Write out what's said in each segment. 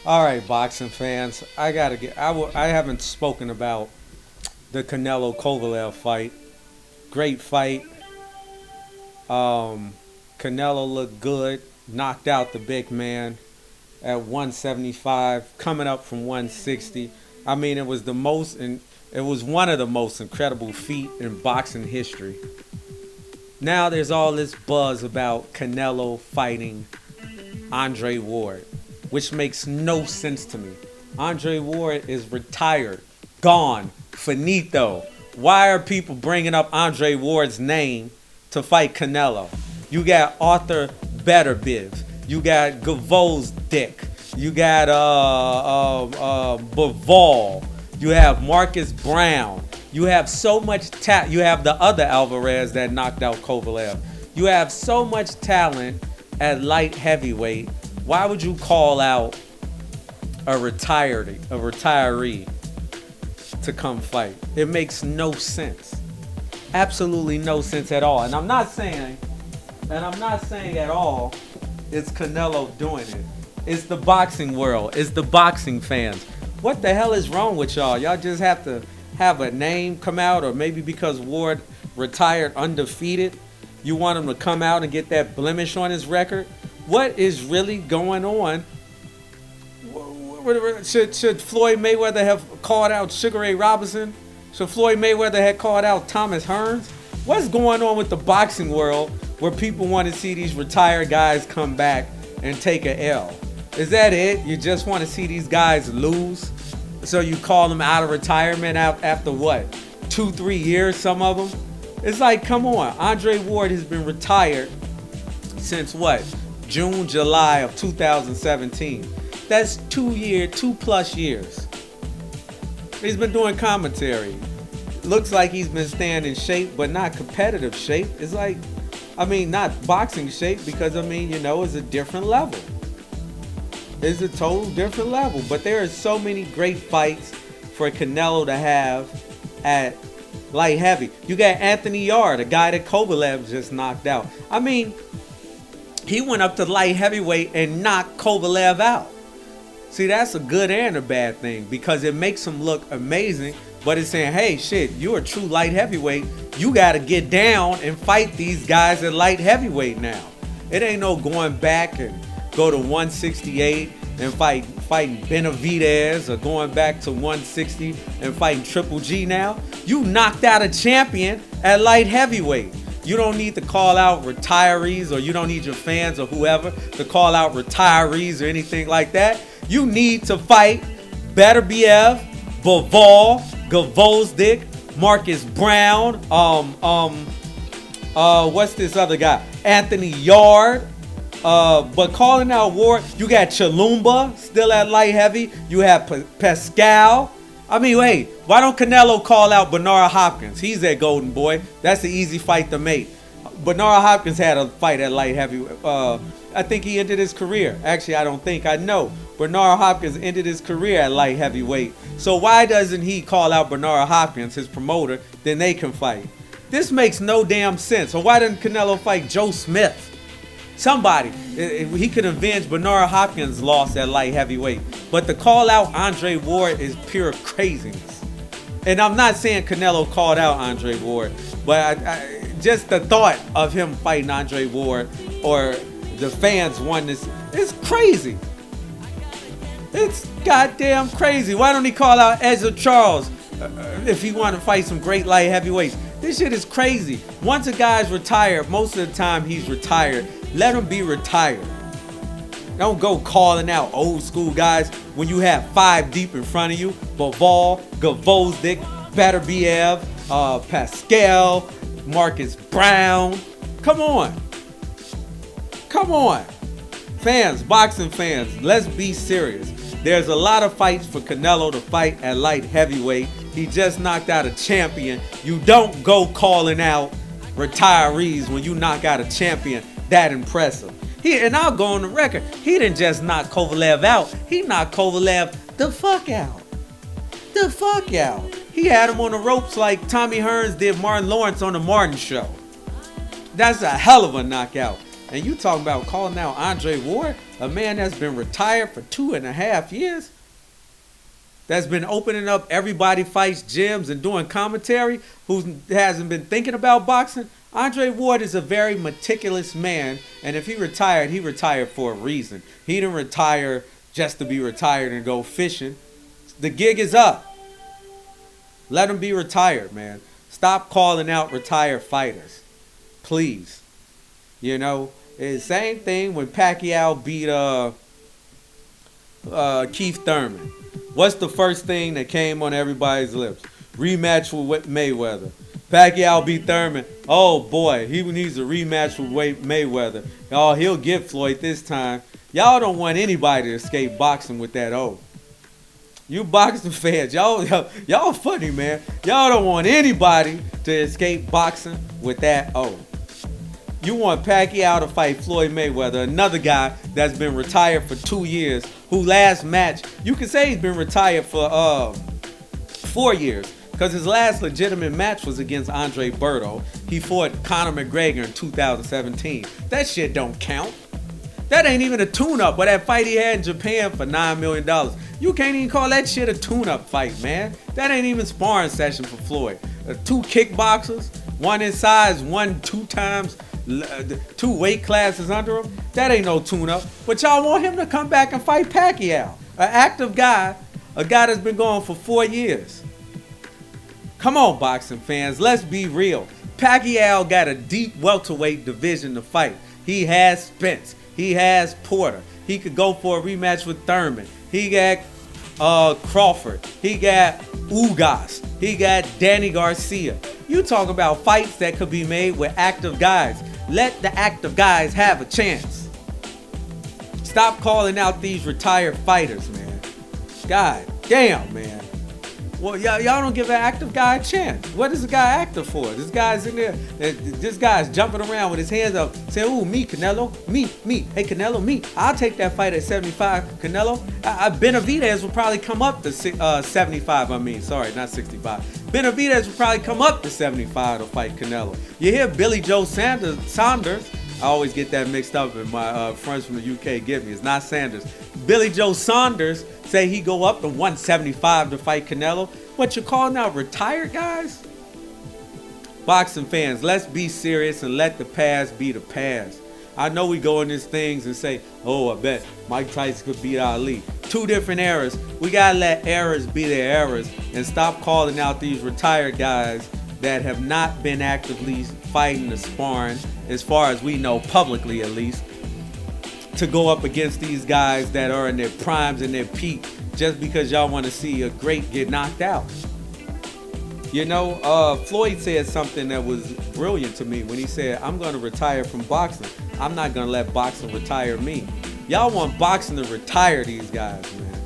All right, boxing fans. I haven't spoken about the Canelo Kovalev fight. Great fight. Um, Canelo looked good. Knocked out the big man at 175, coming up from 160. I mean, it was one of the most incredible feat in boxing history. Now there's all this buzz about Canelo fighting Andre Ward, which makes no sense to me. Andre Ward is retired, gone, finito. Why are people bringing up Andre Ward's name to fight Canelo? You got Arthur Betterbiv. You got Gavo's Dick. You got Bivol. You have Marcus Brown. You have so much talent. You have the other Alvarez that knocked out Kovalev. You have so much talent at light heavyweight. Why would you call out a retiree to come fight? It makes no sense. Absolutely no sense at all. And I'm not saying at all it's Canelo doing it. It's the boxing world. It's the boxing fans. What the hell is wrong with y'all? Y'all just have to have a name come out, or maybe because Ward retired undefeated, you want him to come out and get that blemish on his record? What is really going on? Should Floyd Mayweather have called out Sugar Ray Robinson? Should Floyd Mayweather have called out Thomas Hearns? What's going on with the boxing world where people want to see these retired guys come back and take a L? Is that it? You just want to see these guys lose? So you call them out of retirement after what? 2-3 years, some of them? It's like, come on. Andre Ward has been retired since what? June, July of 2017. That's 2+ years. He's been doing commentary. Looks like he's been staying in shape, but not competitive shape. It's like, not boxing shape, because it's a different level. It's a total different level. But there are so many great fights for Canelo to have at light heavy. You got Anthony Yarde, a guy that Kovalev just knocked out. He went up to light heavyweight and knocked Kovalev out. See, that's a good and a bad thing, because it makes him look amazing, but it's saying, hey, shit, you're a true light heavyweight. You got to get down and fight these guys at light heavyweight now. It ain't no going back and go to 168 and fighting Benavidez, or going back to 160 and fighting Triple G now. You knocked out a champion at light heavyweight. You don't need to call out retirees, or you don't need your fans or whoever to call out retirees or anything like that. You need to fight Beterbiev, Bivol, Gvozdyk, Marcus Brown, what's this other guy? Anthony Yarde. But calling out Ward, you got Chalumba still at light heavy. You have Pascal. Wait, why don't Canelo call out Bernard Hopkins? He's at Golden Boy. That's an easy fight to make. Bernard Hopkins had a fight at light heavy. I think he ended his career. Actually, I don't think. I know. Bernard Hopkins ended his career at light heavyweight. So why doesn't he call out Bernard Hopkins, his promoter, then they can fight? This makes no damn sense. Or why didn't Canelo fight Joe Smith? Somebody. He could avenge Bernard Hopkins' loss at light heavyweight. But to call out Andre Ward is pure craziness. And I'm not saying Canelo called out Andre Ward, but just the thought of him fighting Andre Ward, or the fans wanting this, it's crazy. It's goddamn crazy. Why don't he call out Ezra Charles if he want to fight some great light heavyweights? This shit is crazy. Once a guy's retired, most of the time he's retired. Let him be retired. Don't go calling out old school guys when you have 5 deep in front of you. Bivol, Gvozdyk, Beterbiev, Pascal, Marcus Brown. Come on. Come on. Fans, boxing fans, let's be serious. There's a lot of fights for Canelo to fight at light heavyweight. He just knocked out a champion. You don't go calling out retirees when you knock out a champion that impressive. And I'll go on the record, he didn't just knock Kovalev out. He knocked Kovalev the fuck out. The fuck out. He had him on the ropes like Tommy Hearns did Martin Lawrence on the Martin Show. That's a hell of a knockout. And you talking about calling out Andre Ward, a man that's been retired for 2.5 years, that's been opening up everybody fights gyms and doing commentary, who hasn't been thinking about boxing. Andre Ward is a very meticulous man, and if he retired for a reason. He didn't retire just to be retired and go fishing. The gig is up. Let him be retired, man. Stop calling out retired fighters, please. You know, it's the same thing when Pacquiao beat Keith Thurman. What's the first thing that came on everybody's lips? Rematch with Mayweather. Pacquiao beat Thurman. Oh boy, he needs a rematch with Mayweather. Oh, he'll get Floyd this time. Y'all don't want anybody to escape boxing with that O. You boxing fans, y'all funny, man. Y'all don't want anybody to escape boxing with that O. You want Pacquiao to fight Floyd Mayweather, another guy that's been retired for 2 years, who last match, you can say he's been retired for 4 years, because his last legitimate match was against Andre Berto. He fought Conor McGregor in 2017. That shit don't count. That ain't even a tune-up, but that fight he had in Japan for $9 million. You can't even call that shit a tune-up fight, man. That ain't even sparring session for Floyd. 2 kickboxers, one in size, 2 times, 2 weight classes under him. That ain't no tune-up. But y'all want him to come back and fight Pacquiao, an active guy, a guy that's been going for 4 years. Come on, boxing fans, let's be real. Pacquiao got a deep welterweight division to fight. He has Spence. He has Porter. He could go for a rematch with Thurman. He got Crawford. He got Ugas. He got Danny Garcia. You talk about fights that could be made with active guys. Let the active guys have a chance. Stop calling out these retired fighters, man. God damn, man. Well, y'all don't give an active guy a chance. What is the guy active for? This guy's in there. This guy's jumping around with his hands up, saying, "Ooh, me, Canelo, me. Hey, Canelo, me. I'll take that fight at 75. Canelo, Benavidez will probably come up to 75. Sorry, not 65. Benavidez will probably come up to 75 to fight Canelo. You hear Billy Joe Saunders. I always get that mixed up, and my friends from the UK get me. It's not Sanders. Billy Joe Saunders say he go up to 175 to fight Canelo. What, you calling out retired guys? Boxing fans, let's be serious and let the past be the past. I know we go in these things and say, oh, I bet Mike Tyson could beat Ali. 2 different eras. We gotta let eras be their eras and stop calling out these retired guys that have not been actively fighting the sparring, as far as we know, publicly at least, to go up against these guys that are in their primes and their peak, just because y'all want to see a great get knocked out. You know, Floyd said something that was brilliant to me when he said, I'm going to retire from boxing. I'm not going to let boxing retire me. Y'all want boxing to retire these guys, man.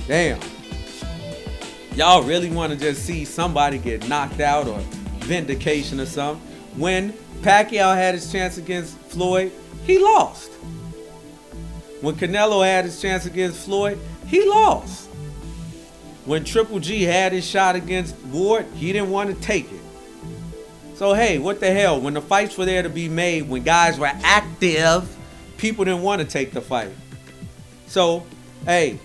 Damn. Y'all really want to just see somebody get knocked out or vindication or something. When Pacquiao had his chance against Floyd, he lost. When Canelo had his chance against Floyd, he lost. When Triple G had his shot against Ward, he didn't want to take it. So hey, what the hell? When the fights were there to be made, when guys were active, people didn't want to take the fight. So, hey,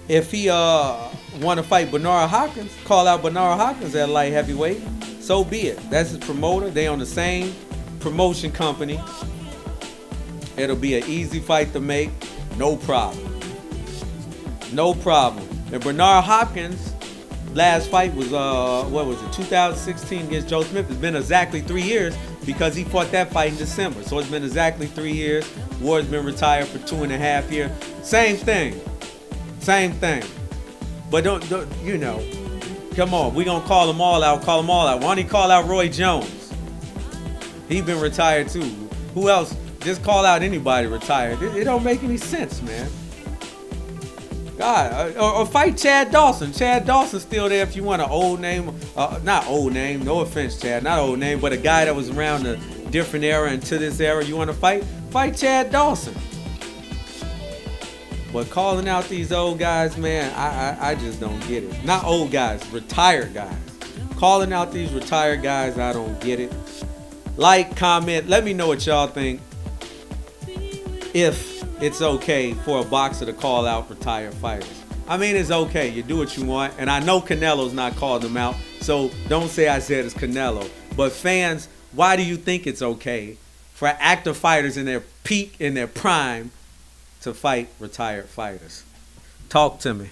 if he want to fight Bernard Hopkins, call out Bernard Hopkins at light heavyweight, so be it. That's his promoter. They on the same promotion company. It'll be an easy fight to make. No problem. No problem. And Bernard Hopkins' last fight was, 2016 against Joe Smith. It's been exactly 3 years because he fought that fight in December. So it's been exactly 3 years. Ward's been retired for 2.5 years. Same thing. Same thing. But don't you know, come on. We gonna call them all out. Call them all out. Why don't he call out Roy Jones? He been retired too. Who else? Just call out anybody retired. It don't make any sense, man. God, or fight Chad Dawson. Chad Dawson's still there if you want an old name. Not old name, no offense, Chad. Not old name, but a guy that was around a different era and to this era you want to fight? Fight Chad Dawson. But calling out these old guys, man, I just don't get it. Not old guys, retired guys. Calling out these retired guys, I don't get it. Like, comment, let me know what y'all think. If it's okay for a boxer to call out retired fighters. I mean, it's okay. You do what you want. And I know Canelo's not calling them out. So don't say I said it's Canelo. But fans, why do you think it's okay for active fighters in their peak, in their prime, to fight retired fighters? Talk to me.